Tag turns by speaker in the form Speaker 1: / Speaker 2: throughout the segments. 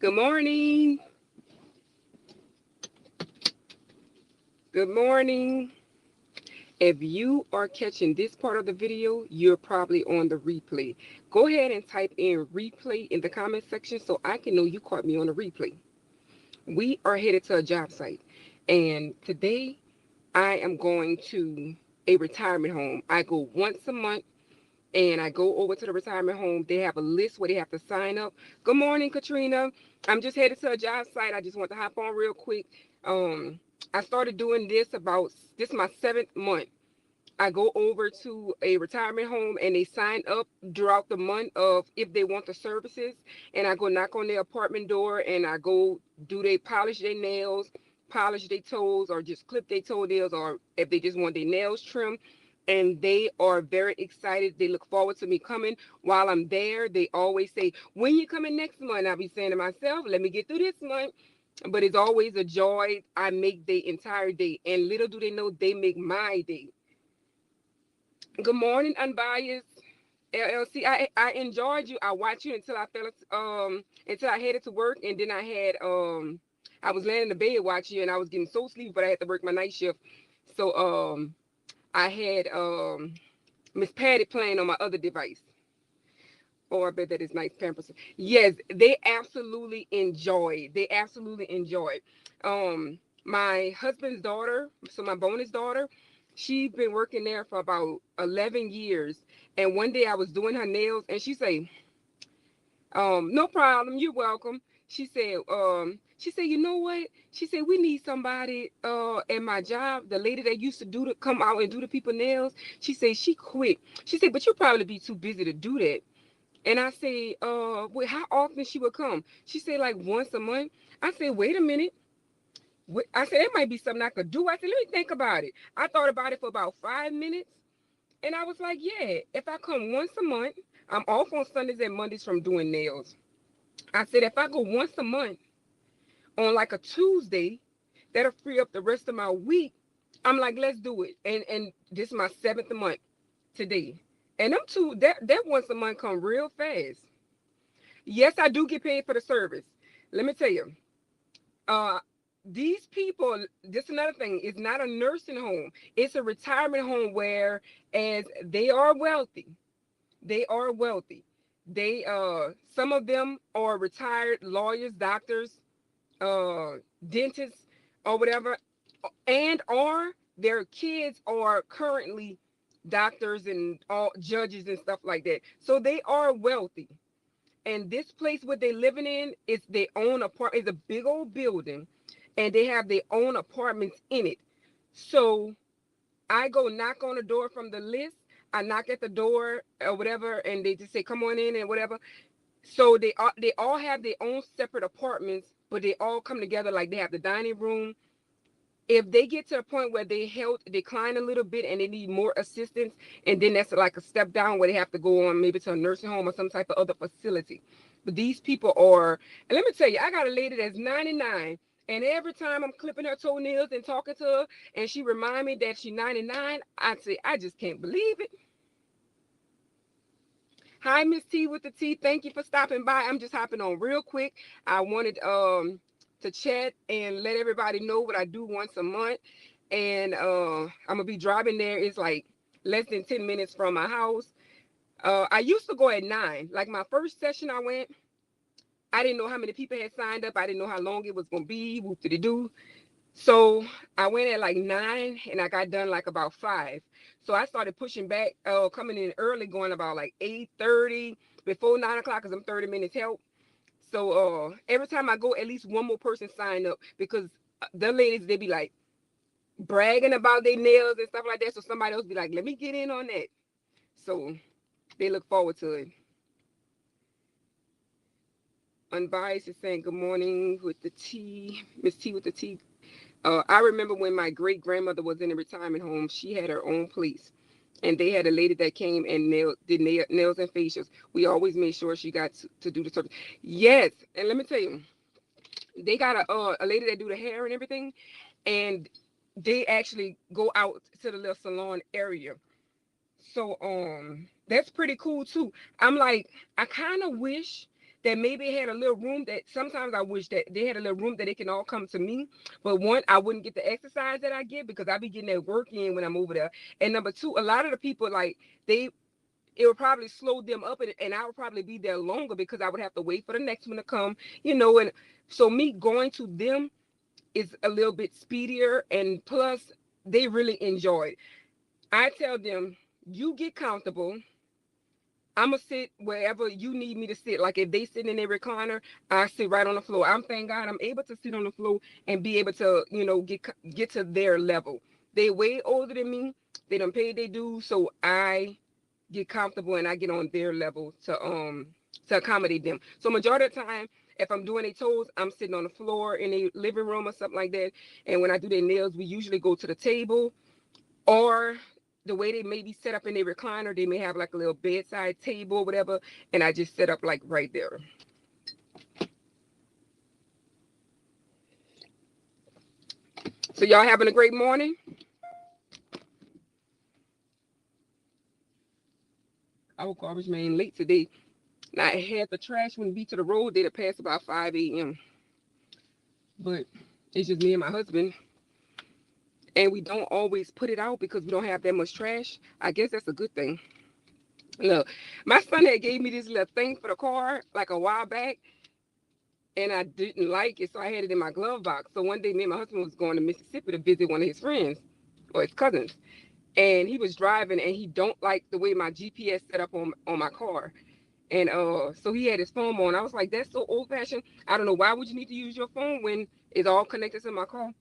Speaker 1: Good morning. Good morning. If you are catching this part of the video, you're probably on the replay. Go ahead and type in replay in the comment section so I can know you caught me on the replay. We are headed to a job site, and today I am going to a retirement home. I go once a month and I go over to the retirement home. They have a list where they have to sign up. Good morning, Katrina. I'm just headed to a job site. I just want to hop on real quick. Um, I started doing this is my seventh month. I go over to a retirement home and they sign up throughout the month of if they want the services. And I go knock on their apartment door and I go do they polish their nails, polish their toes, or just clip their toenails, or if they just want their nails trimmed. And they are very excited. They look forward to me coming. While I'm there, they always say, "When you coming next month?" I'll be saying to myself, "Let me get through this month." But it's always a joy. I make the entire day. And little do they know, they make my day. Good morning, Unbiased LLC. I enjoyed you. I watched you until I until I headed to work, and then I was laying in the bed watching you, and I was getting so sleepy, but I had to work my night shift. So I had Miss Patty playing on my other device. Oh, I bet that is nice pampers. Yes, they absolutely enjoy. They absolutely enjoy. My husband's daughter, so my bonus daughter, she's been working there for about 11 years. And one day I was doing her nails, and she say, "No problem, you're welcome." She said, "You know what?" She said, "We need somebody at my job. The lady that used to come out and do the people nails." She said she quit. She said, "But you'll probably be too busy to do that." And I say, well, how often she would come? She said, like once a month. I said, wait a minute. I said, it might be something I could do. I said, let me think about it. I thought about it for about 5 minutes. And I was like, yeah, if I come once a month, I'm off on Sundays and Mondays from doing nails. I said, if I go once a month on like a Tuesday, that'll free up the rest of my week. I'm like, let's do it. And this is my seventh month today. And them two, that once a month come real fast. Yes, I do get paid for the service. Let me tell you, uh, these people, this is another thing, it's not a nursing home. It's a retirement home where as they are wealthy. They are wealthy. They some of them are retired lawyers, doctors, uh dentists, or whatever, and or their kids are currently doctors and all judges and stuff like that. So they are wealthy. And this place what they living in is their own apartment. It's a big old building, and they have their own apartments in it. So I go knock on the door from the list. I knock at the door or whatever, and they just say, "Come on in," and whatever. So they all have their own separate apartments, but they all come together. Like they have the dining room. If they get to a point where their health decline a little bit and they need more assistance, and then that's like a step down where they have to go on maybe to a nursing home or some type of other facility. But these people are, and let me tell you, I got a lady that's 99, and every time I'm clipping her toenails and talking to her, and she remind me that she's 99, I say, I just can't believe it. Hi, Miss T with the T. Thank you for stopping by. I'm just hopping on real quick. I wanted to chat and let everybody know what I do once a month. And I'm gonna be driving there. It's like less than 10 minutes from my house. I used to go at 9. Like my first session I went, I didn't know how many people had signed up. I didn't know how long it was gonna be. Whoop did it do? So I went at like 9 and I got done like about 5. So I started pushing back, coming in early, going about like 8:30 before 9 o'clock because I'm 30 minutes help. So every time I go, at least one more person sign up because the ladies they be like bragging about their nails and stuff like that. So somebody else be like, let me get in on that. So they look forward to it. Unbiased is saying good morning with the T, Miss T with the T. I remember when my great grandmother was in a retirement home, she had her own place. And they had a lady that came and did nails and facials. We always made sure she got to do the service. Yes, and let me tell you, they got a lady that do the hair and everything, and they actually go out to the little salon area. So that's pretty cool too. I'm like, I kind of wish that maybe had a little room, that sometimes I wish that they had a little room that they can all come to me. But one, I wouldn't get the exercise that I get because I be getting that work in when I'm over there. And number two, a lot of the people, like, it would probably slow them up, and I would probably be there longer because I would have to wait for the next one to come, and so me going to them is a little bit speedier, and plus they really enjoy it. I tell them, you get comfortable. I'm gonna sit wherever you need me to sit. Like if they sit in their recliner, I sit right on the floor. I'm thank God I'm able to sit on the floor and be able to, get to their level. They way older than me. They done paid their dues, so I get comfortable and I get on their level to accommodate them. So majority of the time, if I'm doing their toes, I'm sitting on the floor in a living room or something like that. And when I do their nails, we usually go to the table, or the way they may be set up in their recliner, they may have like a little bedside table or whatever, and I just set up like right there. So y'all having a great morning? Our garbage man late today. Now I had the trash when be to the road, they'd have passed about 5 a.m. But it's just me and my husband. And we don't always put it out because we don't have that much trash. I guess that's a good thing. Look, my son had gave me this little thing for the car like a while back, and I didn't like it, so I had it in my glove box. So one day, me and my husband was going to Mississippi to visit one of his friends or his cousins, and he was driving, and he don't like the way my GPS set up on my car. And so he had his phone on. I was like, that's so old fashioned. I don't know, why would you need to use your phone when it's all connected to my car?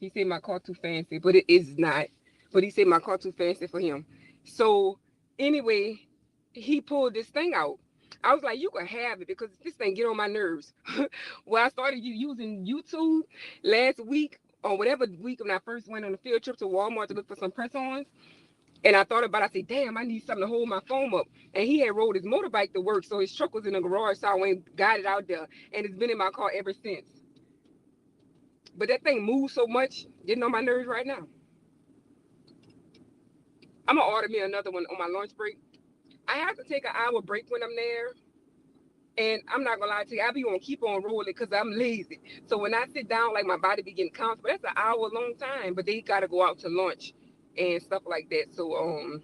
Speaker 1: He said my car too fancy, but it is not. But he said my car too fancy for him. So anyway, he pulled this thing out. I was like, you can have it because this thing get on my nerves. Well, I started using YouTube last week or whatever week when I first went on a field trip to Walmart to look for some press-ons. And I thought about it, I said, damn, I need something to hold my phone up. And he had rode his motorbike to work, so his truck was in the garage, so I went and got it out there. And it's been in my car ever since. But that thing moves so much, getting on my nerves right now. I'm gonna order me another one on my lunch break. I have to take an hour break when I'm there. And I'm not gonna lie to you, I be gonna keep on rolling because I'm lazy. So when I sit down, like my body be getting comfortable. That's an hour long time, but they gotta go out to lunch and stuff like that. So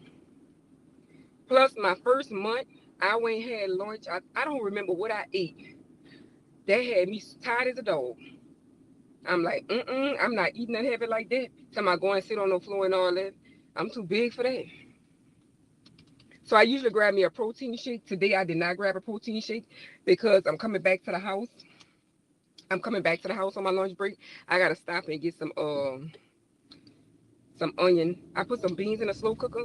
Speaker 1: plus my first month, I went and had lunch. I don't remember what I ate. That had me tired as a dog. I'm like, I'm not eating that heavy like that. Time I go and sit on the floor and all that. I'm too big for that. So I usually grab me a protein shake. Today I did not grab a protein shake because I'm coming back to the house. I'm coming back to the house on my lunch break. I gotta stop and get some onion. I put some beans in a slow cooker,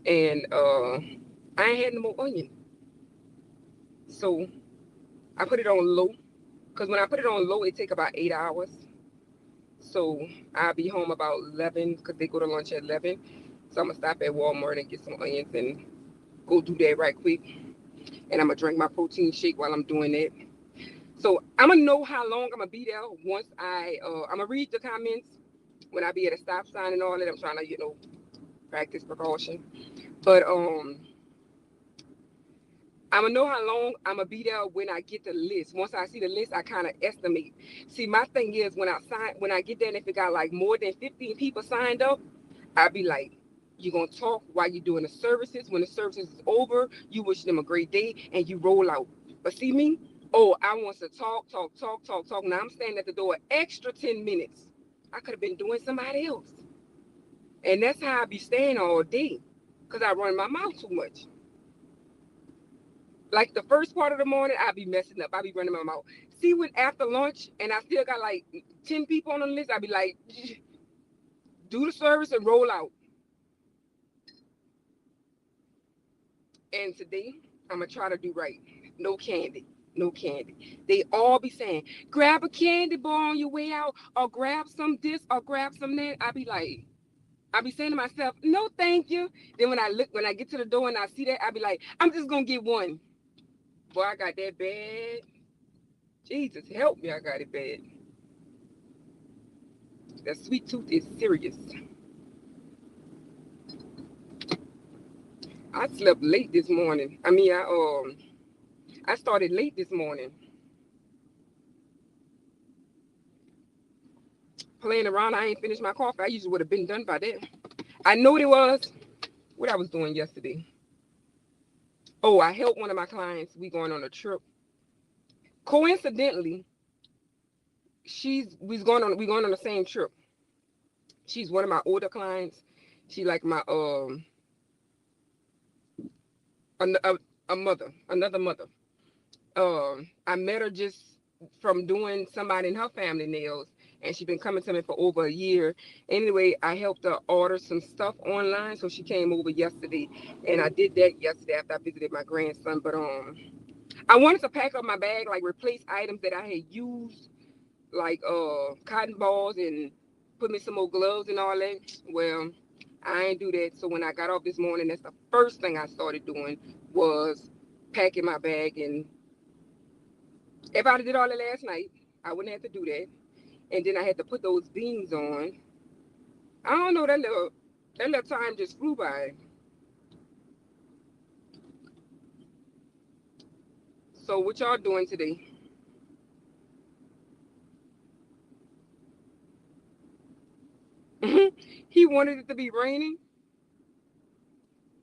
Speaker 1: and I ain't had no more onion. So I put it on low because when I put it on low, it take about 8 hours. So I'll be home about 11 because they go to lunch at 11. So I'm gonna stop at Walmart and get some onions and go do that right quick. And I'm gonna drink my protein shake while I'm doing that. So I'm gonna know how long I'm gonna be there once I'm gonna read the comments when I be at a stop sign and all that. I'm trying to practice precaution, but I'm gonna know how long I'm gonna be there when I get the list. Once I see the list, I kind of estimate. See, my thing is when I get there, and if it got like more than 15 people signed up, I'd be like, you're gonna talk while you're doing the services. When the services is over, you wish them a great day and you roll out. But see me, oh, I want to talk, talk, talk, talk, talk. Now I'm standing at the door extra 10 minutes. I could have been doing somebody else. And that's how I be staying all day. Because I run my mouth too much. Like the first part of the morning, I be messing up. I be running my mouth. See, when after lunch and I still got like 10 people on the list, I be like, do the service and roll out. And today, I'm going to try to do right. No candy. No candy. They all be saying, grab a candy bar on your way out, or grab some this, or grab some that. I be saying to myself, no, thank you. Then when I get to the door and I see that, I be like, I'm just going to get one. Boy, I got that bad. Jesus, help me, I got it bad. That sweet tooth is serious. I slept late this morning. I started late this morning playing around. I ain't finished my coffee. I usually would have been done by then. I know what it was. What I was doing yesterday. Oh, I helped one of my clients. We going on a trip. Coincidentally, we going on the same trip. She's one of my older clients. She like my a mother, another mother. I met her just from doing somebody in her family nails, and she's been coming to me for over a year. Anyway, I helped her order some stuff online, so she came over yesterday, and I did that yesterday after I visited my grandson. But I wanted to pack up my bag, like replace items that I had used, like cotton balls, and put me some more gloves and all that. Well, I ain't do that. So when I got off this morning, that's the first thing I started doing was packing my bag. And if I did all that last night, I wouldn't have to do that. And then I had to put those beans on. I don't know, that little time just flew by. So what y'all doing today? He wanted it to be raining.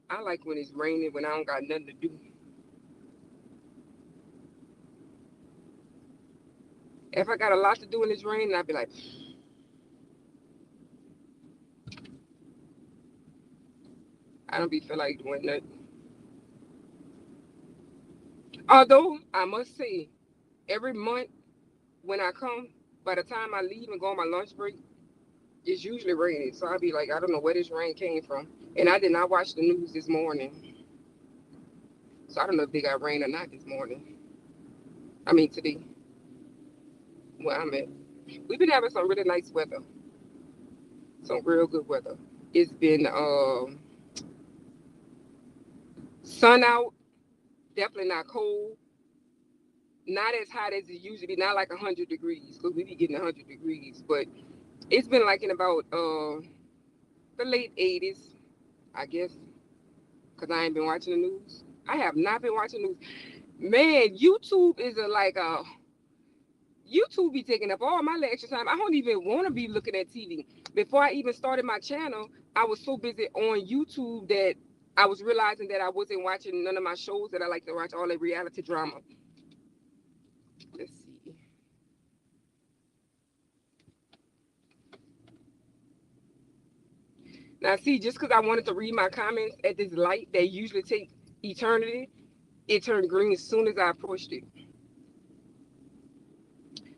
Speaker 1: I like when it's raining when I don't got nothing to do. If I got a lot to do in this rain, I'd be like, I don't be feel like doing nothing. Although I must say, every month when I come, by the time I leave and go on my lunch break, it's usually raining. So I'd be like, I don't know where this rain came from. And I did not watch the news this morning. So I don't know if they got rain or not this morning. I mean today, where I'm at. We've been having some really nice weather. Some real good weather. It's been sun out, definitely not cold. Not as hot as it usually be, not like 100 degrees, because we be getting 100 degrees. But it's been like in about the late 80s, I guess, because I ain't been watching the news. I have not been watching news. Man, YouTube is YouTube be taking up all my extra time. I don't even want to be looking at TV. Before I even started my channel, I was so busy on YouTube that I was realizing that I wasn't watching none of my shows that I like to watch, all the reality drama. Let's see. Now, see, just because I wanted to read my comments at this light that usually take eternity, it turned green as soon as I approached it.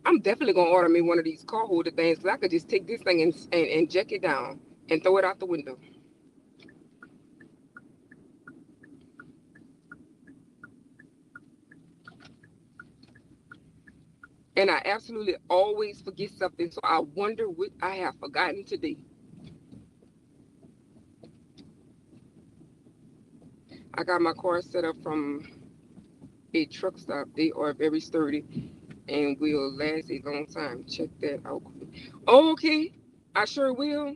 Speaker 1: I'm definitely gonna order me one of these car holder things because I could just take this thing and jack it down and throw it out the window. And I absolutely always forget something, so I wonder what I have forgotten today. I got my car set up from a truck stop. They are very sturdy and will last a long time. Check that out. Okay, I sure will.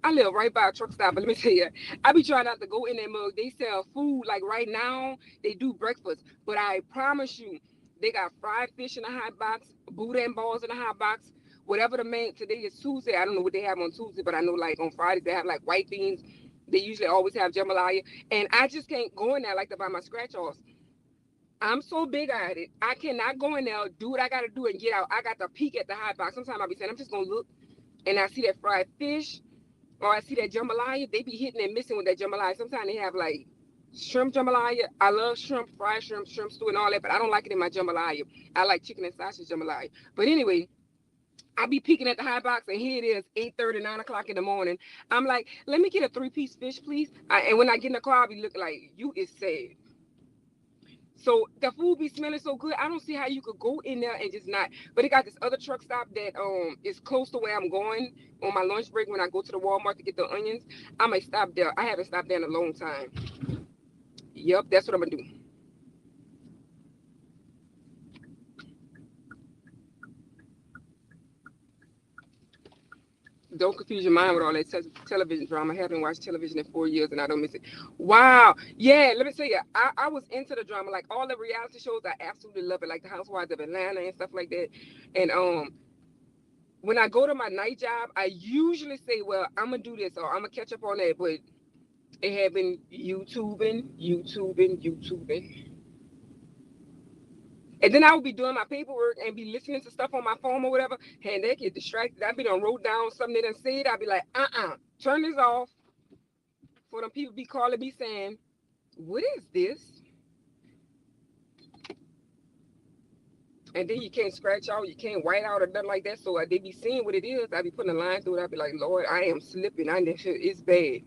Speaker 1: I live right by a truck stop, but let me tell you, I be trying not to go in that mug. They sell food like right now. They do breakfast, but I promise you, they got fried fish in a hot box, boudin balls in a hot box. Whatever the main today is Tuesday. I don't know what they have on Tuesday, but I know like on Fridays they have like white beans. They usually always have jambalaya, and I just can't go in there like to buy my scratch offs. I'm so big at it. I cannot go in there, do what I gotta do, and get out. I got to peek at the hot box. Sometimes I'll be saying I'm just gonna look, and I see that fried fish or I see that jambalaya, they be hitting and missing with that jambalaya. Sometimes they have like shrimp jambalaya. I love shrimp, fried shrimp, shrimp stew, and all that, but I don't like it in my jambalaya. I like chicken and sausage jambalaya. But anyway, I be peeking at the hot box, and here it is, 8:30, 9 o'clock in the morning. I'm like, let me get a 3-piece fish, please. And when I get in the car, I'll be looking like, you is sad. So the food be smelling so good. I don't see how you could go in there and just not. But it got this other truck stop that is close to where I'm going on my lunch break when I go to the Walmart to get the onions. I might stop there. I haven't stopped there in a long time. Yep, that's what I'm gonna do. Don't confuse your mind with all that television drama. I haven't watched television in 4 years and I don't miss it. Wow. Yeah, let me tell you, I was into the drama. Like all the reality shows, I absolutely love it. Like the Housewives of Atlanta and stuff like that. And when I go to my night job, I usually say, well, I'm gonna do this or I'm gonna catch up on that. But it had been YouTubing. And then I would be doing my paperwork and be listening to stuff on my phone or whatever, and they get distracted. I'd be done wrote down something they done said. I'd be like, turn this off. For them people be calling me saying, what is this? And then you can't scratch out, you can't white out or nothing like that. So they be seeing what it is. I be putting a line through it. I be like, Lord, I am slipping. It's bad.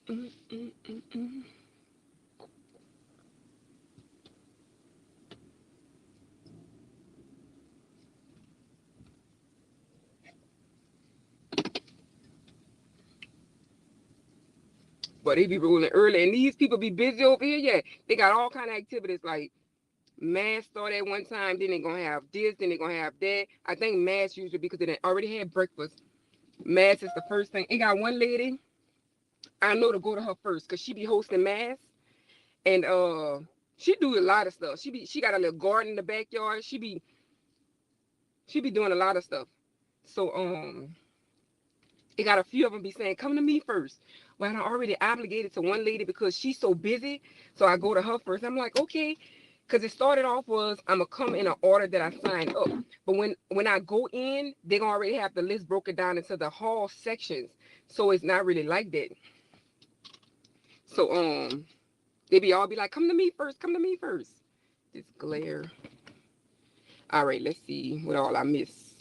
Speaker 1: Mm, mm, mm, mm. But they be rolling early, and these people be busy over here. Yeah, they got all kind of activities like mass start at one time. Then they gonna have this. Then they gonna have that. I think mass usually because they already had breakfast. Mass is the first thing. It got one lady I know to go to her first because she be hosting mass, and she do a lot of stuff. She got a little garden in the backyard. She be doing a lot of stuff. So it got a few of them be saying, come to me first. Well, I'm already obligated to one lady because she's so busy. So I go to her first. I'm like, okay. Because it started off was I'm going to come in an order that I signed up. But when I go in, they're going to already have the list broken down into the hall sections. So it's not really like that. So they be all be like, come to me first. Come to me first. This glare. All right, let's see what all I missed.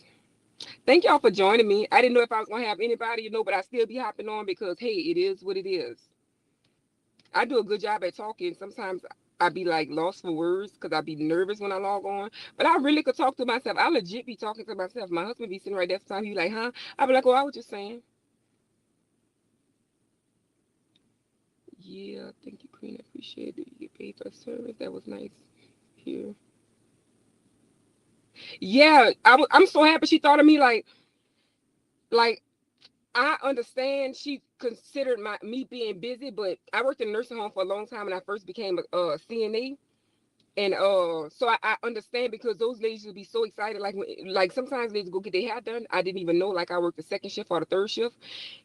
Speaker 1: Thank y'all for joining me. I didn't know if I was gonna have anybody, but I still be hopping on because hey, it is what it is. I do a good job at talking. Sometimes I be like lost for words because I be nervous when I log on. But I really could talk to myself. I legit be talking to myself. My husband be sitting right there sometimes. He be like, huh? I be like, oh, I was just saying. Yeah, thank you, Queen. I appreciate it. You get paid for service. That was nice here. Yeah, I'm so happy she thought of me like I understand she considered me being busy, but I worked in a nursing home for a long time when I first became a CNA. And so I understand because those ladies would be so excited. Like sometimes they go get their hair done. I didn't even know like I worked the second shift or the third shift.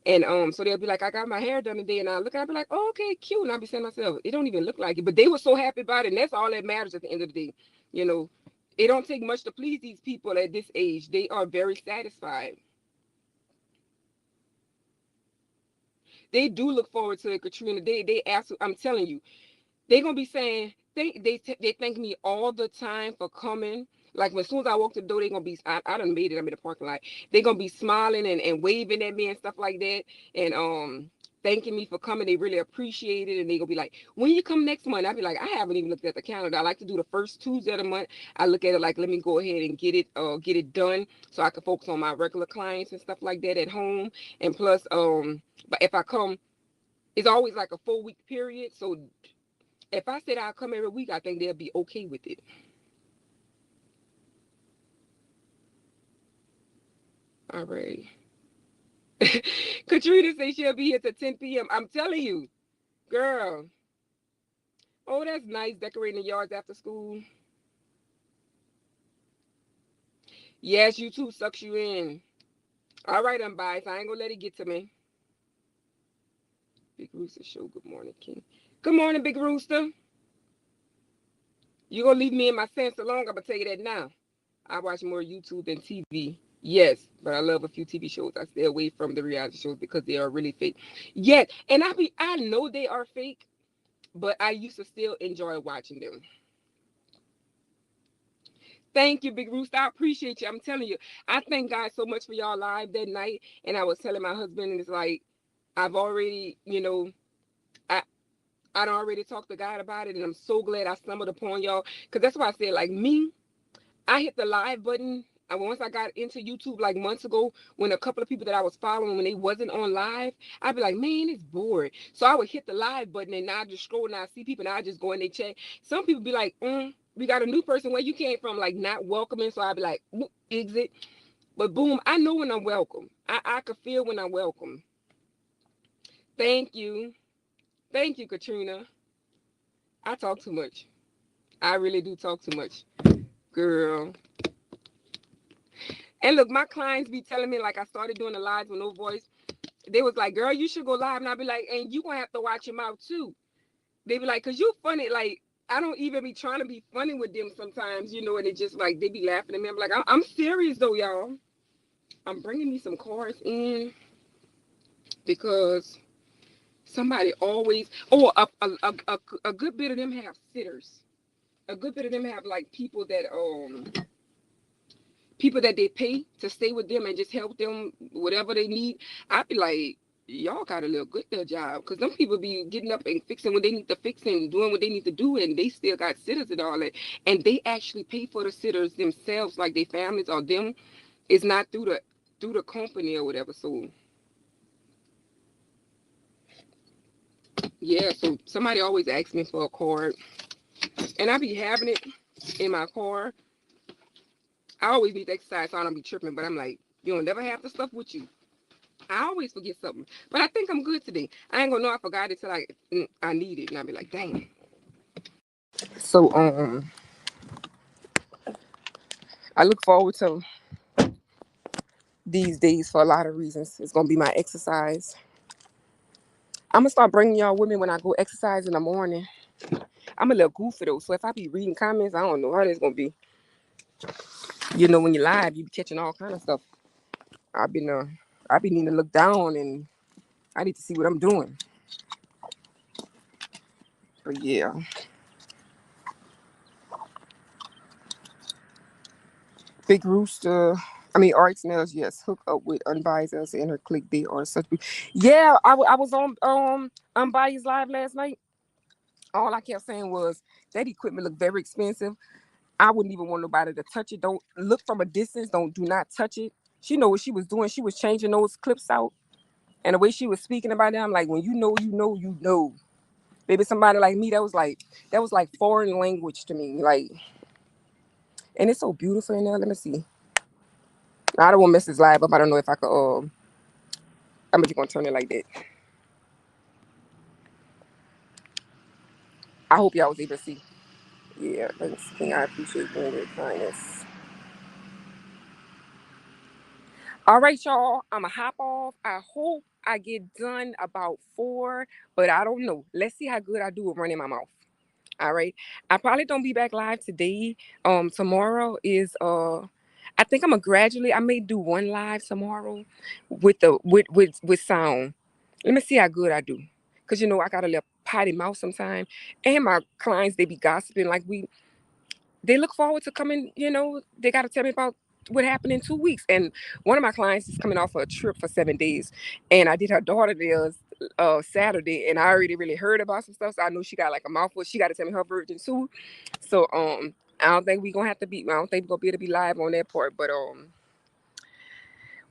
Speaker 1: And so they'll be like, I got my hair done today, and I look, I'll be like, oh, okay, cute. And I'll be saying to myself, it don't even look like it. But they were so happy about it, and that's all that matters at the end of the day. You know, it don't take much to please these people at this age. They are very satisfied. They do look forward to it, Katrina. They absolutely, I'm telling you, they're gonna be saying they thank me all the time for coming. Like as soon as I walk the door, they're gonna be I done made it. I'm in the parking lot. They're gonna be smiling and waving at me and stuff like that. And thanking me for coming. They really appreciate it. And they gonna be like, when you come next month, I'll be like, I haven't even looked at the calendar. I like to do the first Tuesday of the month. I look at it like, let me go ahead and get it done so I can focus on my regular clients and stuff like that at home. And plus, but if I come, it's always like a 4 week period. So if I said I'll come every week, I think they'll be okay with it. All right. Katrina says she'll be here till 10 p.m. I'm telling you, girl. Oh, that's nice decorating the yards after school. Yes, YouTube sucks you in. All right, unbiased. I ain't gonna let it get to me. Big Rooster Show. Good morning, King. Good morning, Big Rooster. You gonna leave me in my sense alone? I'm gonna tell you that now. I watch more YouTube than TV. Yes, but I love a few TV shows. I stay away from the reality shows because they are really fake. Yes, and I know they are fake, but I used to still enjoy watching them. Thank you, Big Rooster. I appreciate you. I'm telling you, I thank God so much for y'all live that night. And I was telling my husband, and it's like I've already, I I don't already talked to God about it, and I'm so glad I stumbled upon y'all because that's why I said like me. I hit the live button Once I got into YouTube like months ago, when a couple of people that I was following, when they wasn't on live, I'd be like, man, it's bored. So I would hit the live button and I just scroll and I see people and I just go in their chat. Some people be like, we got a new person, where you came from, like not welcoming. So I'd be like, exit. But boom, I know when I'm welcome. I could feel when I'm welcome. Thank you. Thank you, Katrina. I talk too much. I really do talk too much. Girl. And look, my clients be telling me, like, I started doing the lives with no voice. They was like, girl, you should go live. And I'd be like, and you gonna have to watch your mouth too. They be like, cause you funny. Like, I don't even be trying to be funny with them sometimes, and it just like, they be laughing at me. I'm like, I'm serious though, y'all. I'm bringing me some cards in because somebody always, a good bit of them have sitters. A good bit of them have like people that they pay to stay with them and just help them whatever they need. I'd be like, y'all got a little good their job, because them people be getting up and fixing what they need to fix and doing what they need to do, and they still got sitters and all that, and they actually pay for the sitters themselves, like their families or them. It's not through the company or whatever. So yeah, so somebody always asks me for a card, and I be having it in my car. I always need to exercise, so I don't be tripping, but I'm like, you don't never have the stuff with you. I always forget something, but I think I'm good today. I ain't gonna know I forgot it till I need it, and I'll be like, dang. So I look forward to these days for a lot of reasons. It's gonna be my exercise. I'm gonna start bringing y'all women when I go exercise in the morning. I'm a little goofy though, so if I be reading comments, I don't know how this gonna be. When you're live, you be catching all kind of stuff. I've been I be needing to look down, and I need to see what I'm doing. But yeah. Big Rooster. I mean, Art Snails, yes. Hook up with Unbiased and her clickbait or such. Yeah, I was on Unbiased Live last night. All I kept saying was that equipment looked very expensive. I wouldn't even want nobody to touch it. Don't look from a distance. Do not touch it. She know what she was doing. She was changing those clips out. And the way she was speaking about it, I'm like, when you know, you know, you know. Maybe somebody like me, that was like foreign language to me. Like, and it's so beautiful in there. Let me see. I don't want to mess this live up. I don't know if I could I'm just gonna turn it like that. I hope y'all was able to see. Yeah, thanks. I appreciate your kindness. All right, y'all. I'ma hop off. I hope I get done about 4, but I don't know. Let's see how good I do with running my mouth. All right. I probably don't be back live today. Tomorrow is I think I may do one live tomorrow with the with sound. Let me see how good I do. Cause I got a little potty mouth sometimes. And my clients, they be gossiping like they look forward to coming, they gotta tell me about what happened in 2 weeks. And one of my clients is coming off a trip for 7 days. And I did her daughter there Saturday, and I already really heard about some stuff. So I know she got like a mouthful. She gotta tell me her version too. So I don't think I don't think we're gonna be able to be live on that part, but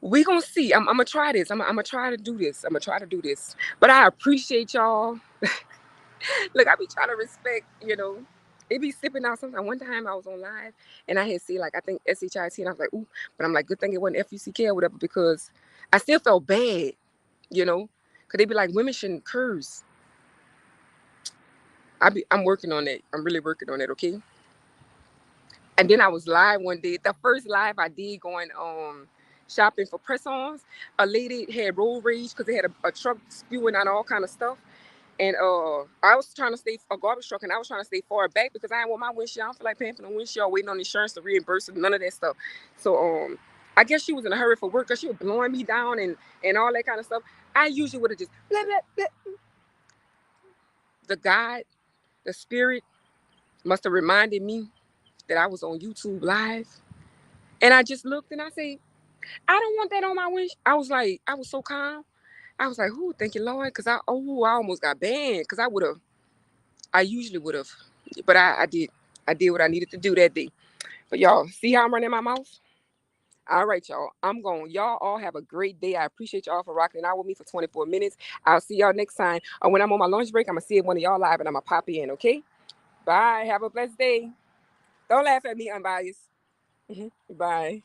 Speaker 1: we gonna see. I'm gonna try this. I'm gonna try to do this. I'm gonna try to do this. But I appreciate y'all. Look, I be trying to respect, it be sipping out sometimes. One time I was on live and I had seen like I think SHIT, and I was like, ooh, but I'm like, good thing it wasn't FUCK or whatever, because I still felt bad, you know, because they be like, women shouldn't curse. I'm working on that. I'm really working on it, okay? And then I was live one day. The first live I did going shopping for press-ons. A lady had road rage because they had a truck spewing out all kind of stuff. And I was trying to stay a garbage truck, and I was trying to stay far back because I didn't want my windshield. I don't feel like paying for the windshield, waiting on insurance to reimburse it, none of that stuff. So I guess she was in a hurry for work because she was blowing me down and all that kind of stuff. I usually would have just blah, blah, blah. The God, the spirit must have reminded me that I was on YouTube live. And I just looked and I said, I don't want that on my windshield. I was so calm. I was like, "Ooh, thank you, Lord," because I almost got banned because I usually would have, but I did what I needed to do that day. But y'all, see how I'm running my mouth? All right, y'all. I'm going. Y'all all have a great day. I appreciate y'all for rocking out with me for 24 minutes. I'll see y'all next time. Or when I'm on my lunch break, I'm going to see one of y'all live and I'm going to pop in, okay? Bye. Have a blessed day. Don't laugh at me, unbiased. Bye.